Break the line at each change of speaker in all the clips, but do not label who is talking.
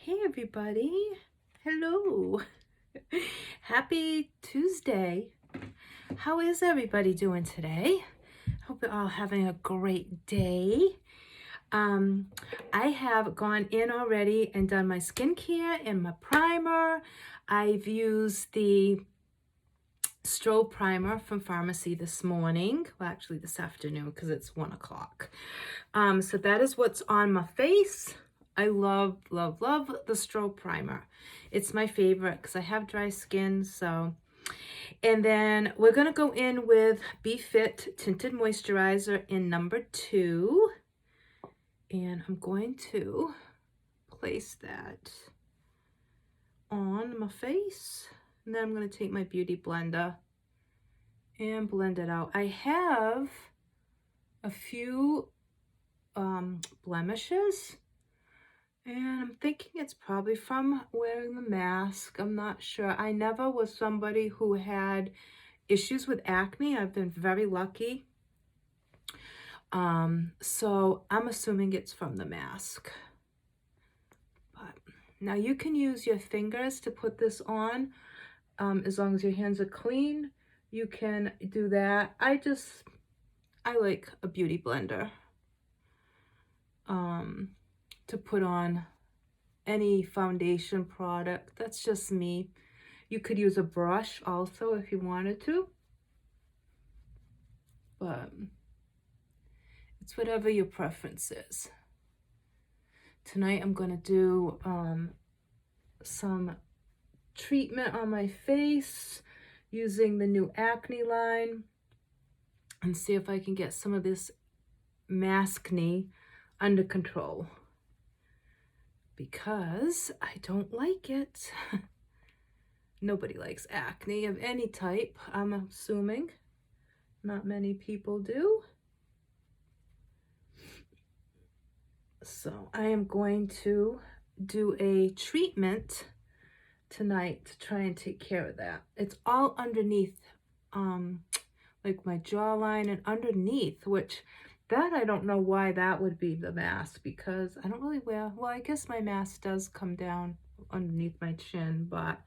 Hey everybody. Hello. Happy Tuesday. How is everybody doing today? Hope you're all having a great day. I have gone in already and done my skincare and my primer. I've used the Strobe primer from Pharmacy this morning. Well, actually this afternoon because it's 1 o'clock. So that is what's on my face. I love, love, love the Strobe primer. It's my favorite because I have dry skin. So, and then we're going to go in with BeFit Tinted Moisturizer in number 2. And I'm going to place that on my face. And then I'm going to take my Beauty Blender and blend it out. I have a few blemishes. And I'm thinking it's probably from wearing the mask. I'm not sure. I never was somebody who had issues with acne. I've been very lucky. So I'm assuming it's from the mask. But now you can use your fingers to put this on. As long as your hands are clean, you can do that. I like a beauty blender to put on any foundation product. That's just me. You could use a brush also if you wanted to, but it's whatever your preference is. Tonight I'm going to do some treatment on my face using the new acne line and see if I can get some of this maskne under control, because I don't like it. Nobody likes acne of any type, I'm assuming. Not many people do. So I am going to do a treatment tonight to try and take care of that. It's all underneath, like my jawline and underneath, which that I don't know why that would be the mask, because I don't really wear, well, I guess my mask does come down underneath my chin, but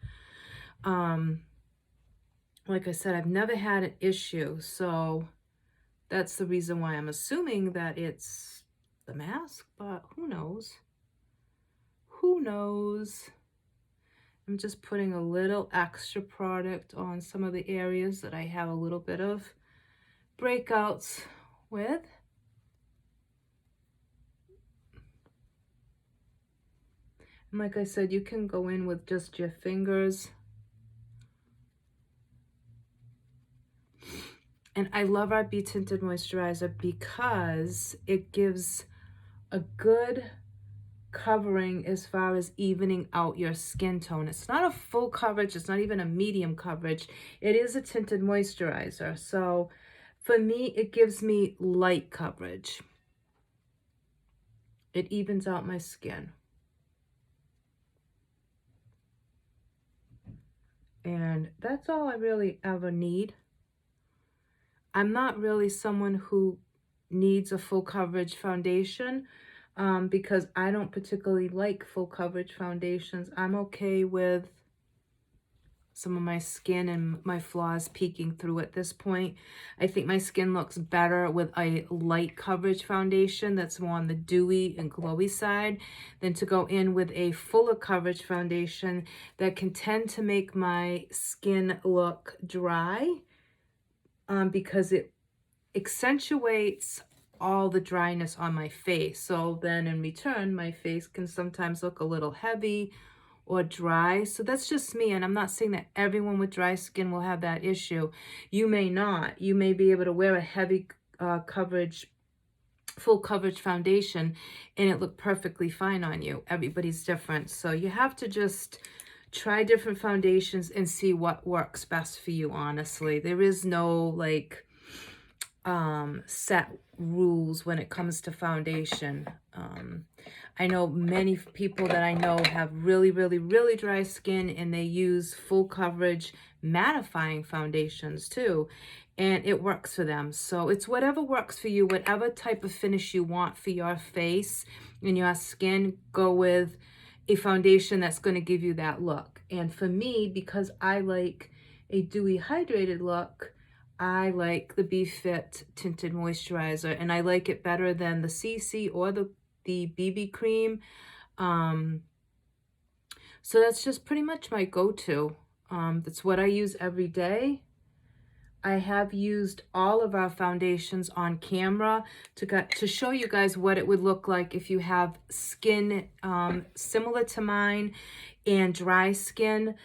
like I said, I've never had an issue, so that's the reason why I'm assuming that it's the mask, but who knows? Who knows? I'm just putting a little extra product on some of the areas that I have a little bit of breakouts with. And like I said, you can go in with just your fingers. And I love our Be Tinted Moisturizer because it gives a good covering as far as evening out your skin tone. It's not a full coverage. It's not even a medium coverage. It is a tinted moisturizer. So for me, it gives me light coverage. It evens out my skin. And that's all I really ever need. I'm not really someone who needs a full coverage foundation because I don't particularly like full coverage foundations. I'm okay with some of my skin and my flaws peeking through at this point. I think my skin looks better with a light coverage foundation that's more on the dewy and glowy side than to go in with a fuller coverage foundation that can tend to make my skin look dry because it accentuates all the dryness on my face. So then in return, my face can sometimes look a little heavy or dry. So that's just me. And I'm not saying that everyone with dry skin will have that issue. You may not. You may be able to wear a heavy coverage, full coverage foundation and it look perfectly fine on you. Everybody's different. So you have to just try different foundations and see what works best for you, honestly. There is no like set rules when it comes to foundation. I know many people that I know have really, really, really dry skin and they use full coverage mattifying foundations too, and it works for them. So it's whatever works for you, whatever type of finish you want for your face and your skin, go with. a foundation that's going to give you that look. And for me, because I like a dewy hydrated look, I like the BeFit Tinted Moisturizer, and I like it better than the CC or the BB cream. So that's just pretty much my go-to. That's what I use every day. I have used all of our foundations on camera to show you guys what it would look like if you have skin similar to mine and dry skin,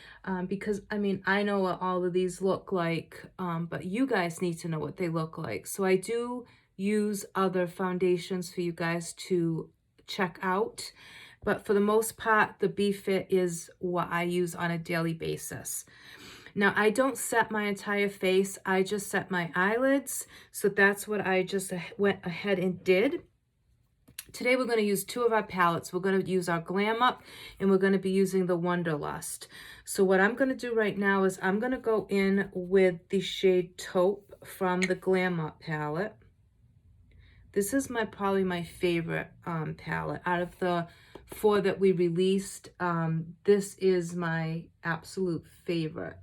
because I mean, I know what all of these look like, but you guys need to know what they look like. So I do use other foundations for you guys to check out, but for the most part, the BeFit is what I use on a daily basis. Now, I don't set my entire face. I just set my eyelids. So that's what I just went ahead and did. Today, we're going to use two of our palettes. We're going to use our Glam Up, and we're going to be using the Wonderlust. So what I'm going to do right now is I'm going to go in with the shade Taupe from the Glam Up palette. This is probably my favorite palette. Out of the 4 that we released, this is my absolute favorite.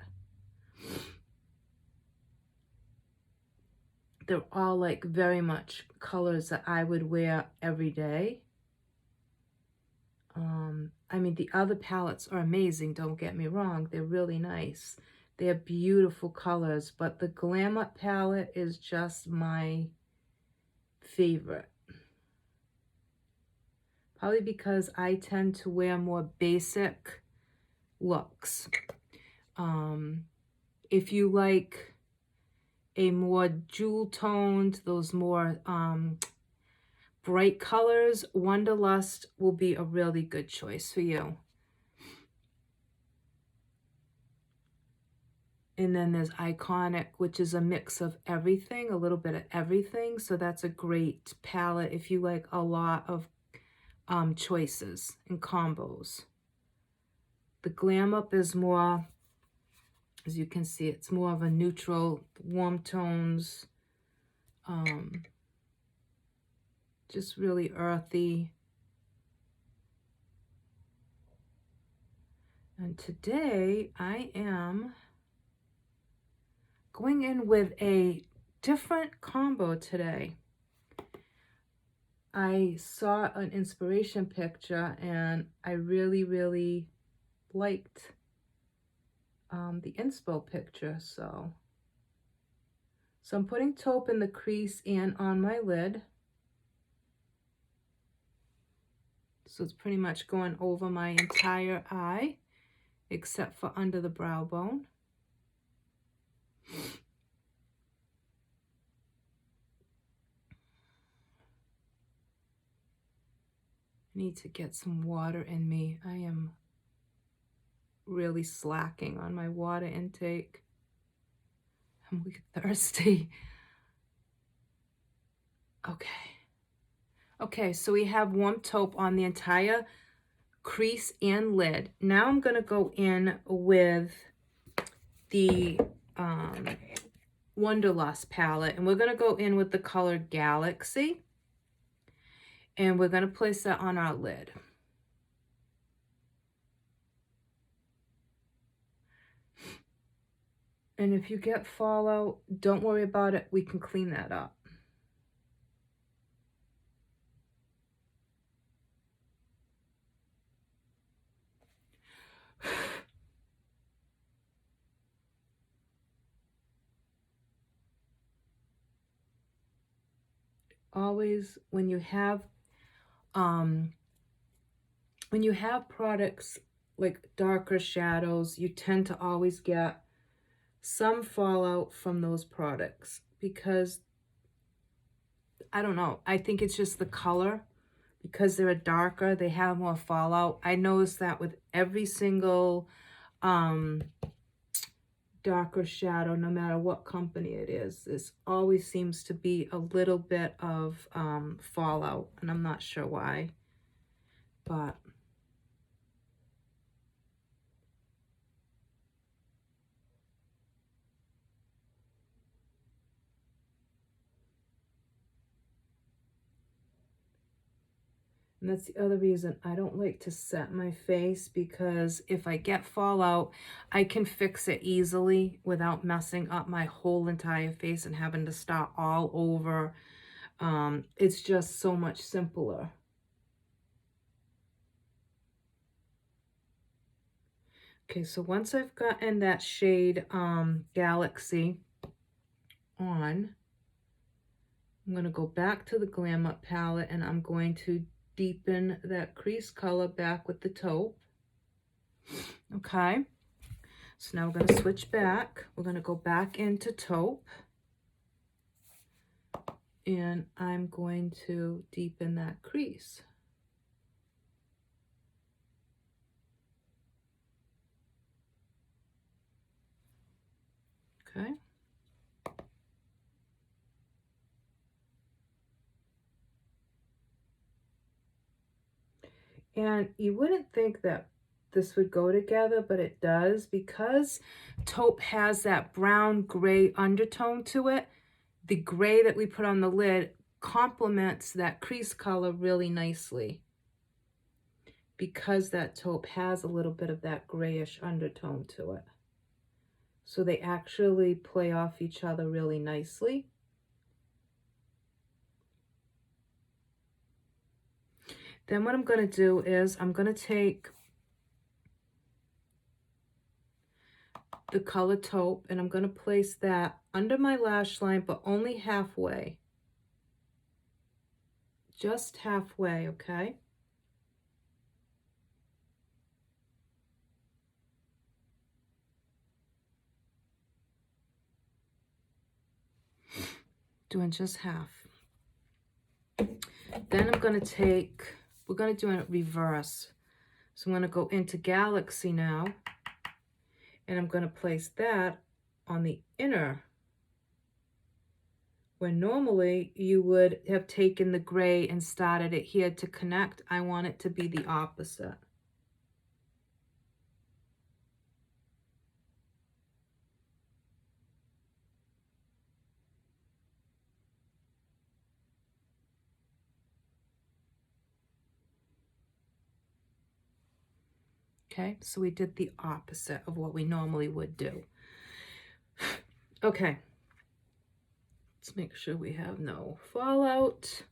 They're all like very much colors that I would wear every day. I mean, the other palettes are amazing, don't get me wrong. They're really nice. They're beautiful colors, but the Glam Up palette is just my favorite. Probably because I tend to wear more basic looks. If you like a more jewel toned, those more bright colors, Wonderlust will be a really good choice for you. And then there's Iconic, which is a mix of everything, a little bit of everything. So that's a great palette if you like a lot of choices and combos. The Glam Up is more, as you can see, it's more of a neutral, warm tones, just really earthy. And today I am going in with a different combo today. I saw an inspiration picture and I really, really liked the inspo picture. So I'm putting taupe in the crease and on my lid. So it's pretty much going over my entire eye, except for under the brow bone. I need to get some water in me. I am really slacking on my water intake. I'm really thirsty. Okay, so we have warm taupe on the entire crease and lid. Now I'm going to go in with the Wonderlust palette, and we're going to go in with the color Galaxy, and we're going to place that on our lid. And if you get fallout, don't worry about it. We can clean that up. Always, when you have products like darker shadows, you tend to always get some fallout from those products because, I don't know, I think it's just the color. Because they're darker, they have more fallout. I noticed that with every single darker shadow, no matter what company it is. This always seems to be a little bit of fallout, and I'm not sure why, but And that's the other reason I don't like to set my face, because if I get fallout, I can fix it easily without messing up my whole entire face and having to start all over. It's just so much simpler. Okay, so once I've gotten that shade Galaxy on, I'm going to go back to the Glam Up palette and I'm going to deepen that crease color back with the taupe. Okay, so now we're going to switch back. We're going to go back into taupe. And I'm going to deepen that crease. Okay. And you wouldn't think that this would go together, but it does, because taupe has that brown gray undertone to it. The gray that we put on the lid complements that crease color really nicely, because that taupe has a little bit of that grayish undertone to it. So they actually play off each other really nicely. Then what I'm going to do is I'm going to take the color taupe and I'm going to place that under my lash line, but only halfway. Just halfway, okay? Doing just half. Then I'm going to take, we're going to do it reverse. So I'm going to go into Galaxy now, and I'm going to place that on the inner, where normally you would have taken the gray and started it here to connect. I want it to be the opposite. Okay, so we did the opposite of what we normally would do. Okay, let's make sure we have no fallout.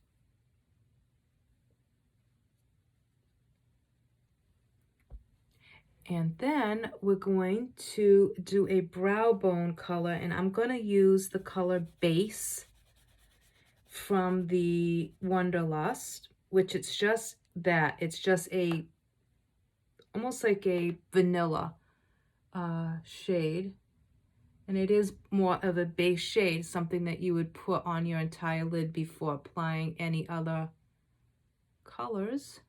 And then we're going to do a brow bone color, and I'm going to use the color Base from the Wonderlust, which it's just that. It's just a, almost like a vanilla shade. And it is more of a base shade, something that you would put on your entire lid before applying any other colors.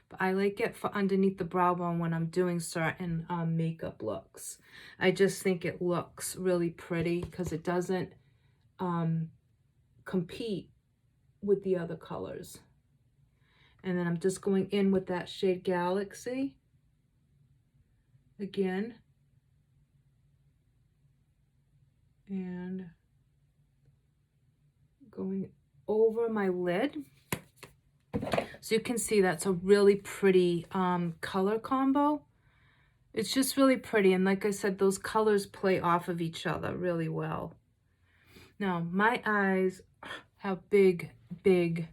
But I like it for underneath the brow bone when I'm doing certain makeup looks. I just think it looks really pretty because it doesn't compete with the other colors. And then I'm just going in with that shade Galaxy again. And going over my lid. So you can see that's a really pretty color combo. It's just really pretty. And like I said, those colors play off of each other really well. Now, my eyes have big, big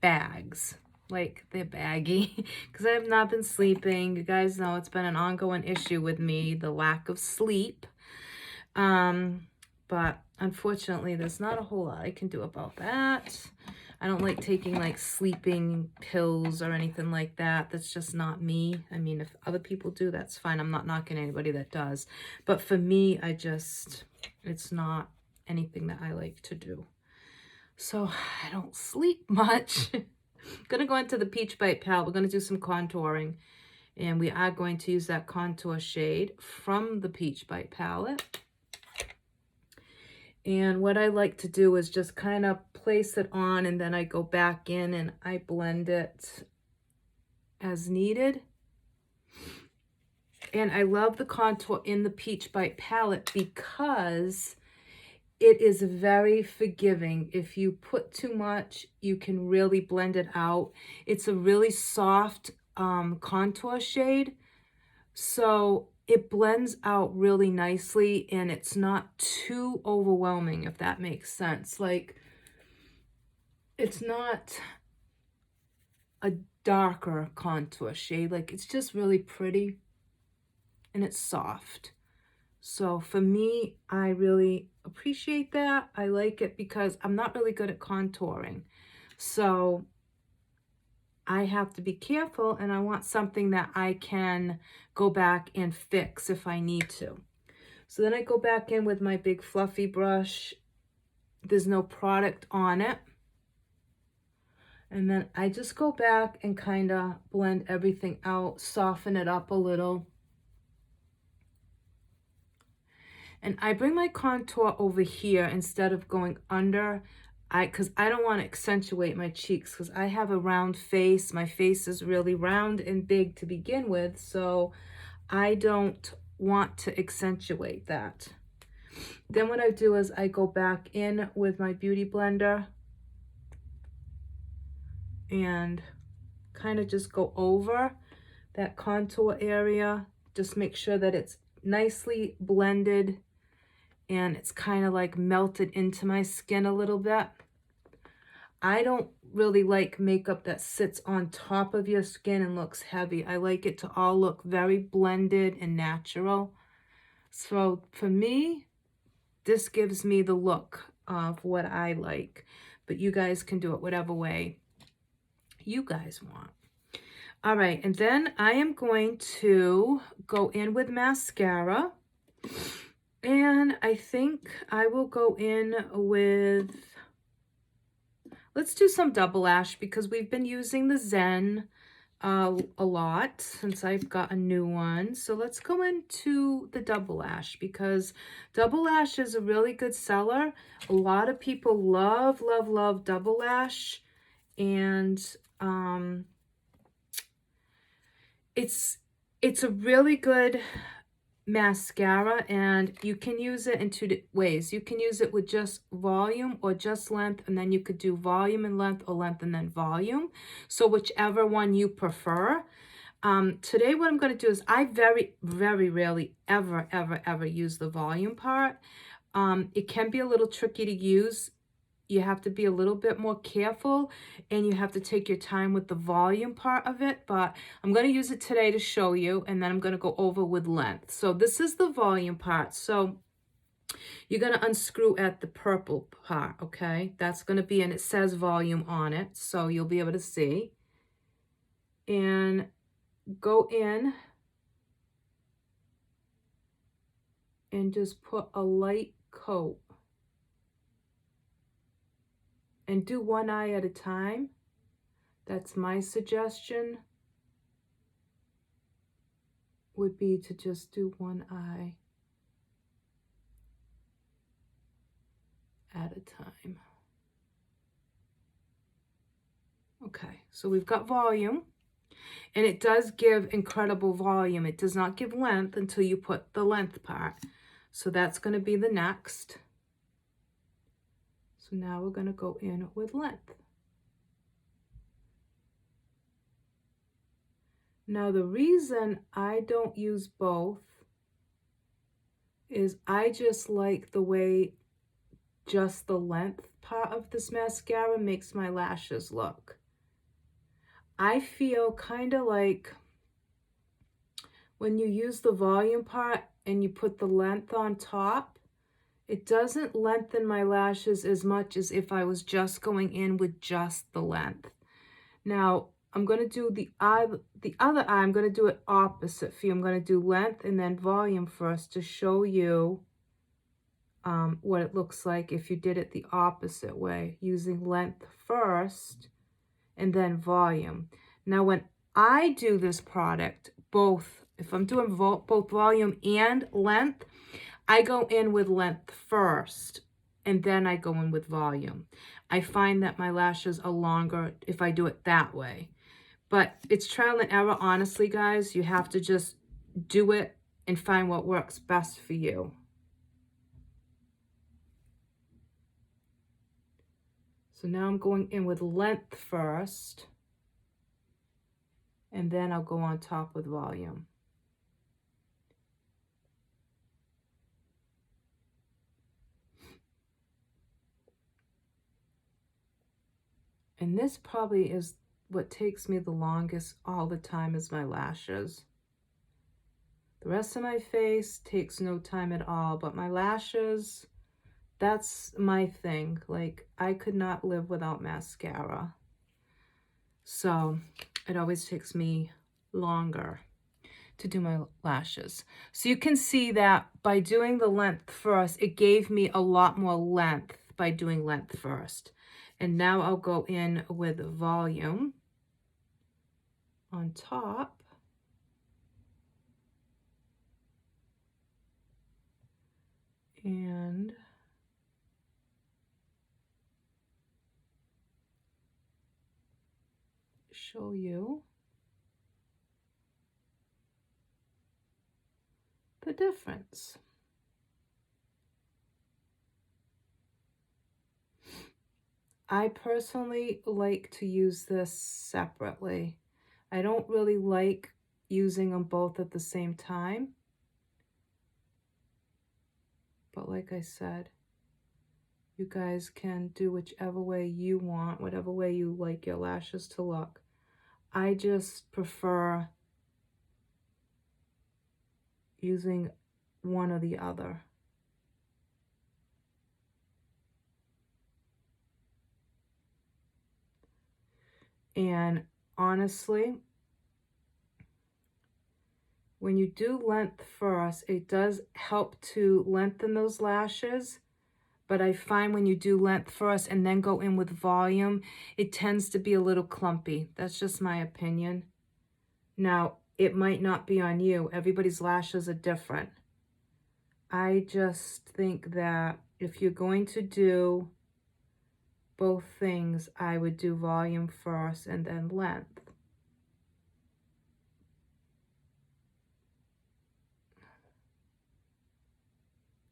bags. Like, they're baggy because I have not been sleeping. You guys know it's been an ongoing issue with me, the lack of sleep. But unfortunately, there's not a whole lot I can do about that. I don't like taking like sleeping pills or anything like that. That's just not me. I mean, if other people do, that's fine. I'm not knocking anybody that does. But for me, it's not anything that I like to do. So I don't sleep much. Gonna go into the Peach Bite palette. We're gonna do some contouring. And we are going to use that contour shade from the Peach Bite palette. And what I like to do is just kind of place it on, and then I go back in and I blend it as needed. And I love the contour in the Peach Bite palette because it is very forgiving. If you put too much, you can really blend it out. It's a really soft contour shade, so it blends out really nicely, and it's not too overwhelming, if that makes sense. Like, it's not a darker contour shade. Like, it's just really pretty, and it's soft. So for me, I really appreciate that. I like it because I'm not really good at contouring. So I have to be careful, and I want something that I can go back and fix if I need to. So then I go back in with my big fluffy brush. There's no product on it. And then I just go back and kind of blend everything out, soften it up a little. And I bring my contour over here instead of going under, because I don't want to accentuate my cheeks, because I have a round face. My face is really round and big to begin with, so I don't want to accentuate that. Then what I do is I go back in with my Beauty Blender and kind of just go over that contour area. Just make sure that it's nicely blended and it's kind of like melted into my skin a little bit. I don't really like makeup that sits on top of your skin and looks heavy. I like it to all look very blended and natural. So for me, this gives me the look of what I like. But you guys can do it whatever way you guys want. All right, and then I am going to go in with mascara. And I think I will go in with, let's do some Double Lash, because we've been using the Zen a lot since I've got a new one. So let's go into the Double Lash, because Double Lash is a really good seller. A lot of people love, love, love Double Lash. And it's a really good mascara, and you can use it in two ways. You can use it with just volume or just length, and then you could do volume and length, or length and then volume. So whichever one you prefer. Today what I'm going to do is, I very, very rarely ever use the volume part. It can be a little tricky to use. You have to be a little bit more careful, and you have to take your time with the volume part of it, but I'm going to use it today to show you, and then I'm going to go over with length. So this is the volume part. So you're going to unscrew at the purple part, okay? That's going to be, and it says volume on it, so you'll be able to see. And go in and just put a light coat. And do one eye at a time. That's my suggestion, would be to just do one eye at a time. Okay, so we've got volume, and it does give incredible volume. It does not give length until you put the length part. So that's going to be the next. So now we're going to go in with length. Now the reason I don't use both is I just like the way just the length part of this mascara makes my lashes look. I feel kind of like when you use the volume part and you put the length on top, it doesn't lengthen my lashes as much as if I was just going in with just the length. Now, I'm going to do the other eye. I'm going to do it opposite for you. I'm going to do length and then volume first to show you what it looks like if you did it the opposite way, using length first and then volume. Now, when I do this product, both, if I'm doing both volume and length, I go in with length first, and then I go in with volume. I find that my lashes are longer if I do it that way. But it's trial and error, honestly, guys. You have to just do it and find what works best for you. So now I'm going in with length first, and then I'll go on top with volume. And this probably is what takes me the longest all the time, is my lashes. The rest of my face takes no time at all, but my lashes, that's my thing. Like, I could not live without mascara. So it always takes me longer to do my lashes. So you can see that by doing the length first, it gave me a lot more length by doing length first. And now I'll go in with volume on top. And show you the difference. I personally like to use this separately. I don't really like using them both at the same time. But like I said, you guys can do whichever way you want, whatever way you like your lashes to look. I just prefer using one or the other. And honestly, when you do length first, it does help to lengthen those lashes. But I find when you do length first and then go in with volume, it tends to be a little clumpy. That's just my opinion. Now, it might not be on you. Everybody's lashes are different. I just think that if you're going to do both things, I would do volume first and then length.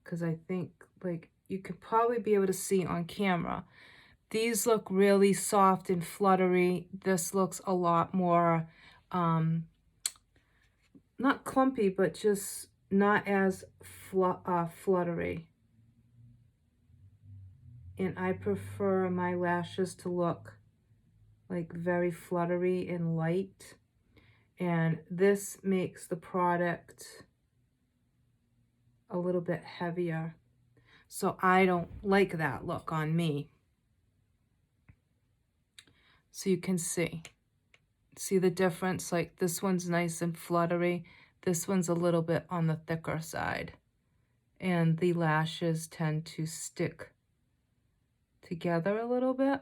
Because I think, like, you could probably be able to see on camera. These look really soft and fluttery. This looks a lot more, not clumpy, but just not as fluttery. And I prefer my lashes to look like very fluttery and light. And this makes the product a little bit heavier. So I don't like that look on me. So you can see the difference? Like, this one's nice and fluttery. This one's a little bit on the thicker side. And the lashes tend to stick together a little bit.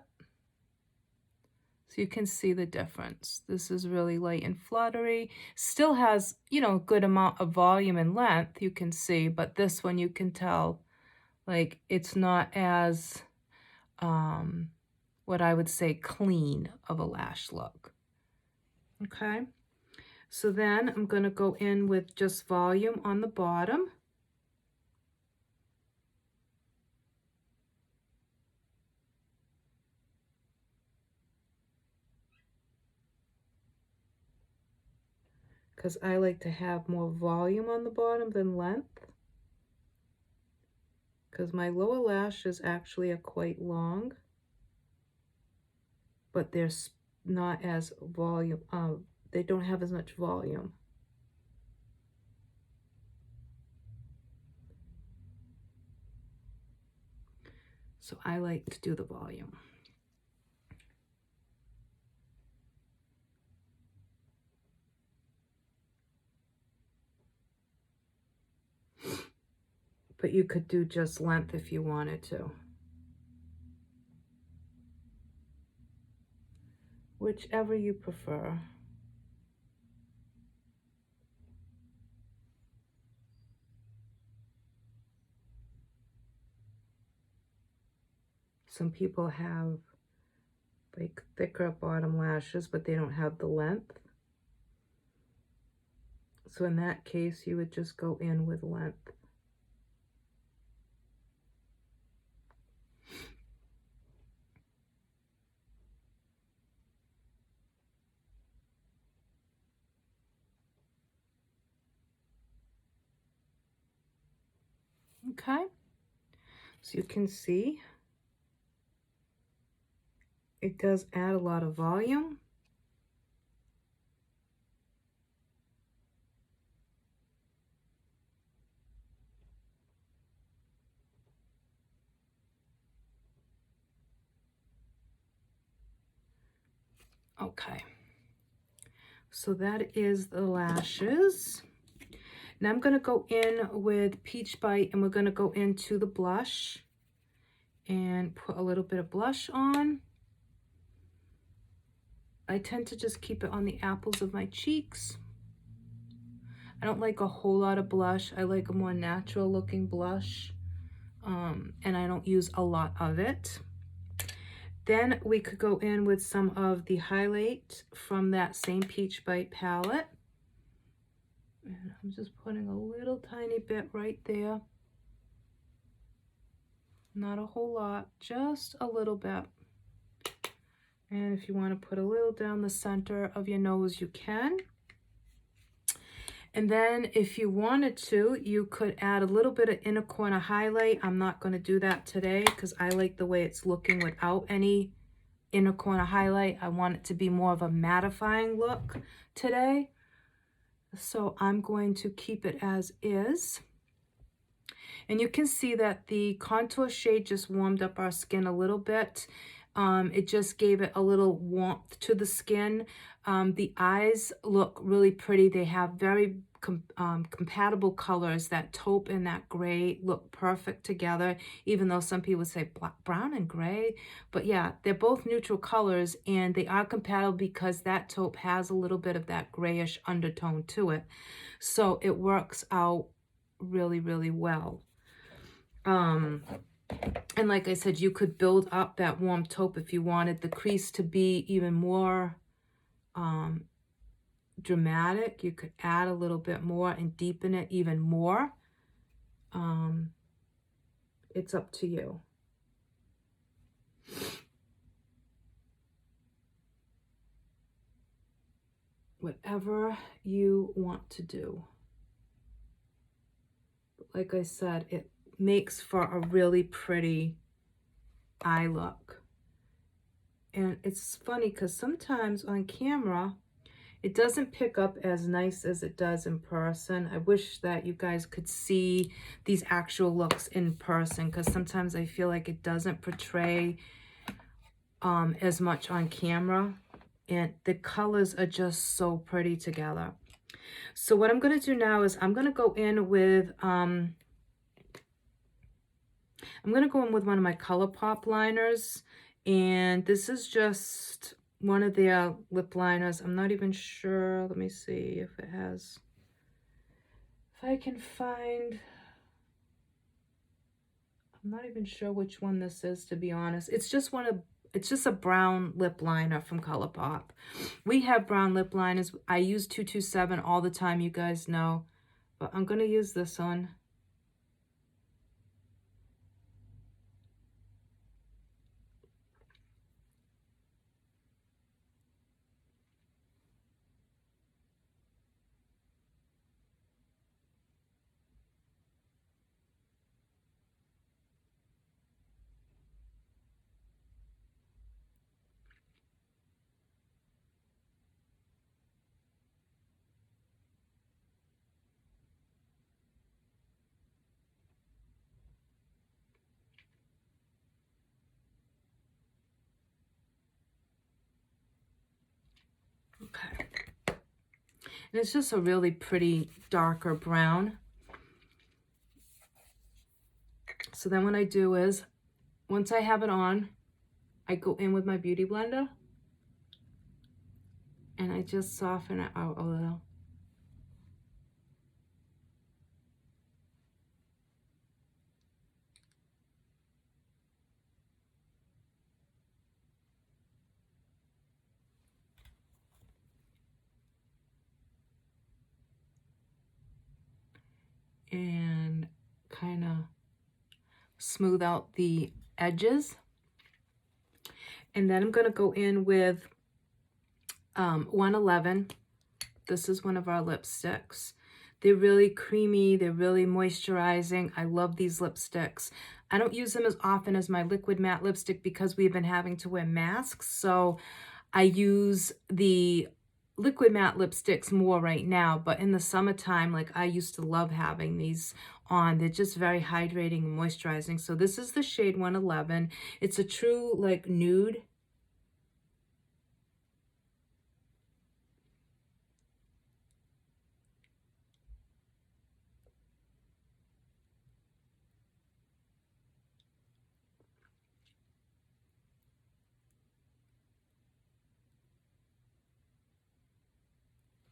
So you can see the difference. This is really light and fluttery. Still has, you know, a good amount of volume and length, you can see. But this one, you can tell, like, it's not as, what I would say, clean of a lash look. Okay. So then I'm going to go in with just volume on the bottom. Because I like to have more volume on the bottom than length. Because my lower lashes actually are quite long, but they're not as volume, they don't have as much volume. So I like to do the volume. But you could do just length if you wanted to. Whichever you prefer. Some people have like thicker bottom lashes, but they don't have the length. So in that case, you would just go in with length. Okay, so you can see it does add a lot of volume. Okay, so that is the lashes. Now I'm going to go in with Peach Bite, and we're going to go into the blush and put a little bit of blush on. I tend to just keep it on the apples of my cheeks. I don't like a whole lot of blush. I like a more natural looking blush, and I don't use a lot of it. Then we could go in with some of the highlight from that same Peach Bite palette. And I'm just putting a little tiny bit right there. Not a whole lot, just a little bit. And if you want to put a little down the center of your nose, you can. And then if you wanted to, you could add a little bit of inner corner highlight. I'm not going to do that today because I like the way it's looking without any inner corner highlight. I want it to be more of a mattifying look today. So I'm going to keep it as is. And you can see that the contour shade just warmed up our skin a little bit. It just gave it a little warmth to the skin. The eyes look really pretty. They have very compatible colors. That taupe and that gray look perfect together, even though some people say brown and gray. But yeah, they're both neutral colors, and they are compatible because that taupe has a little bit of that grayish undertone to it. So it works out really, really well. And like I said, you could build up that warm taupe if you wanted the crease to be even more dramatic. You could add a little bit more and deepen it even more. It's up to you. Whatever you want to do. Like I said, it makes for a really pretty eye look. And it's funny because sometimes on camera, it doesn't pick up as nice as it does in person. I wish that you guys could see these actual looks in person, because sometimes I feel like it doesn't portray as much on camera. And the colors are just so pretty together. So what I'm going to do now is I'm going to go in with one of my ColourPop liners, and this is just one of their lip liners. I'm not even sure. Let me see if it has, if I can find, I'm not even sure which one this is, to be honest. It's just a brown lip liner from ColourPop. We have brown lip liners. I use 227 all the time, you guys know, but I'm going to use this one. Okay. And it's just a really pretty darker brown. So then what I do is, once I have it on, I go in with my Beauty Blender and I just soften it out a little. And kind of smooth out the edges. And then I'm going to go in with 111. This is one of our lipsticks. They're really creamy. They're really moisturizing. I love these lipsticks. I don't use them as often as my liquid matte lipstick because we've been having to wear masks. So I use the liquid matte lipsticks more right now, but in the summertime, like I used to love having these on. They're just very hydrating and moisturizing. So this is the shade 111. It's a true like nude.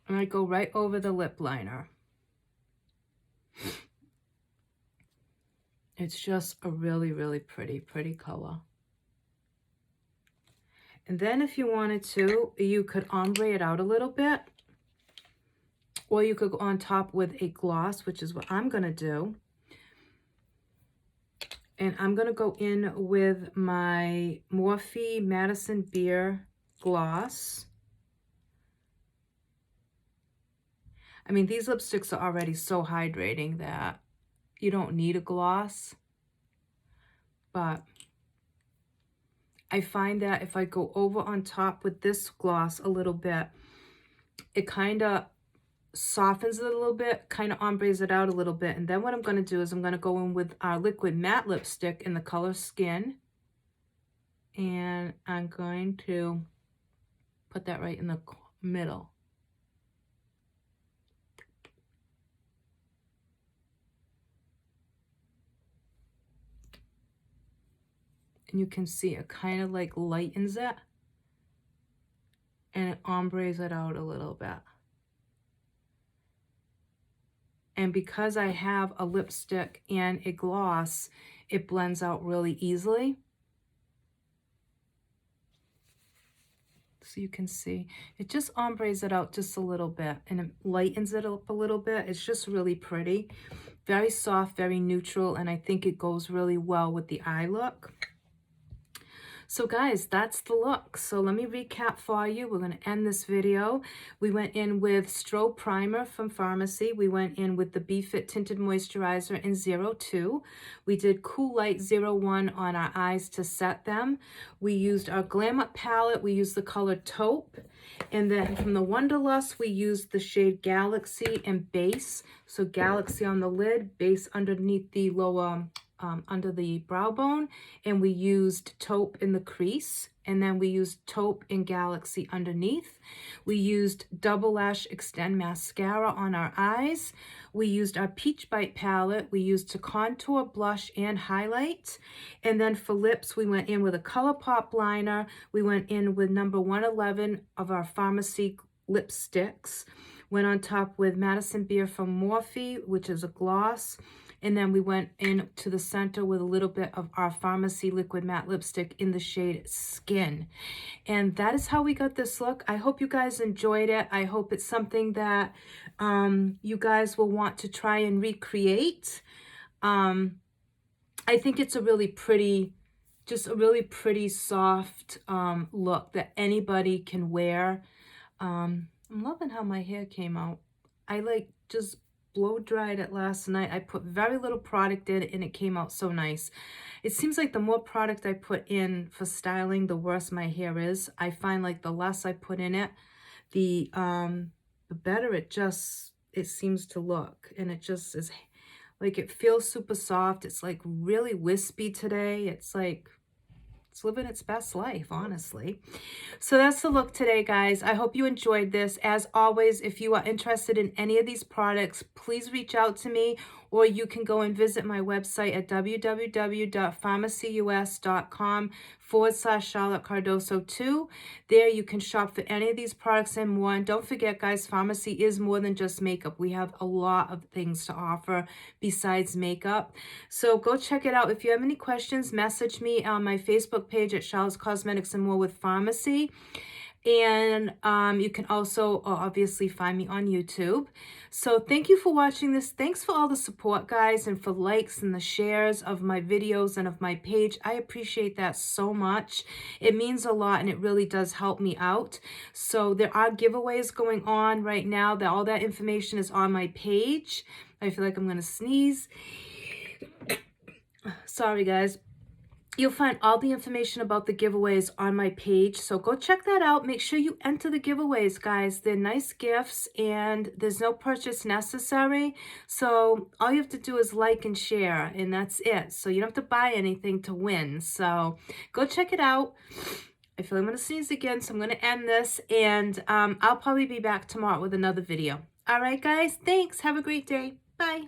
And I go right over the lip liner. It's just a really, really pretty color. And then if you wanted to, you could ombre it out a little bit. Or you could go on top with a gloss, which is what I'm going to do. And I'm going to go in with my Morphe Madison Beer gloss. I mean, these lipsticks are already so hydrating that you don't need a gloss. But I find that if I go over on top with this gloss a little bit, it kind of softens it a little bit, kind of ombres it out a little bit. And then what I'm going to do is I'm going to go in with our liquid matte lipstick in the color Skin. And I'm going to put that right in the middle. And you can see it kind of like lightens it. And it ombres it out a little bit. And because I have a lipstick and a gloss, it blends out really easily. So you can see, it just ombres it out just a little bit and it lightens it up a little bit. It's just really pretty. Very soft, very neutral, and I think it goes really well with the eye look. So guys, that's the look. So let me recap for you. We're going to end this video. We went in with Strobe Primer from Pharmacy. We went in with the BeFit Tinted Moisturizer in 02. We did Cool Light 01 on our eyes to set them. We used our Glam Up palette. We used the color Taupe. And then from the Wonderlust, we used the shade Galaxy and Base. So Galaxy on the lid, Base underneath the lower under the brow bone, and we used Taupe in the crease, and then we used Taupe in Galaxy underneath. We used Double Lash Extend Mascara on our eyes. We used our Peach Bite palette. We used to contour, blush, and highlight. And then for lips, we went in with a ColourPop liner. We went in with number 111 of our Pharmacy lipsticks. Went on top with Madison Beer from Morphe, which is a gloss. And then we went into the center with a little bit of our Pharmacy Liquid Matte Lipstick in the shade Skin. And that is how we got this look. I hope you guys enjoyed it. I hope it's something that you guys will want to try and recreate. I think it's a really pretty, just a really pretty soft look that anybody can wear. I'm loving how my hair came out. I like just blow dried it last night. I put very little product in and it came out so nice. It seems like the more product I put in for styling, the worse my hair is. I find like the less I put in it, the better it seems to look. And it just is like, it feels super soft. It's like really wispy today. It's like, it's living its best life, honestly. So that's the look today, guys. I hope you enjoyed this. As always, if you are interested in any of these products, please reach out to me, or you can go and visit my website at www.pharmacyus.com/Charlotte Cardoso 2. There you can shop for any of these products and more. And don't forget, guys, Pharmacy is more than just makeup. We have a lot of things to offer besides makeup. So go check it out. If you have any questions, message me on my Facebook page at Charlotte's Cosmetics and More with Pharmacy. And you can also obviously find me on YouTube. So thank you for watching this. Thanks for all the support, guys, and for likes and the shares of my videos and of my page. I appreciate that so much. It means a lot, and it really does help me out. So there are giveaways going on right now. All that information is on my page. I feel like I'm going to sneeze. Sorry, guys. You'll find all the information about the giveaways on my page, so go check that out. Make sure you enter the giveaways, guys. They're nice gifts, and there's no purchase necessary. So all you have to do is like and share, and that's it. So you don't have to buy anything to win. So go check it out. I feel I'm going to sneeze again, so I'm going to end this, and I'll probably be back tomorrow with another video. All right, guys. Thanks. Have a great day. Bye.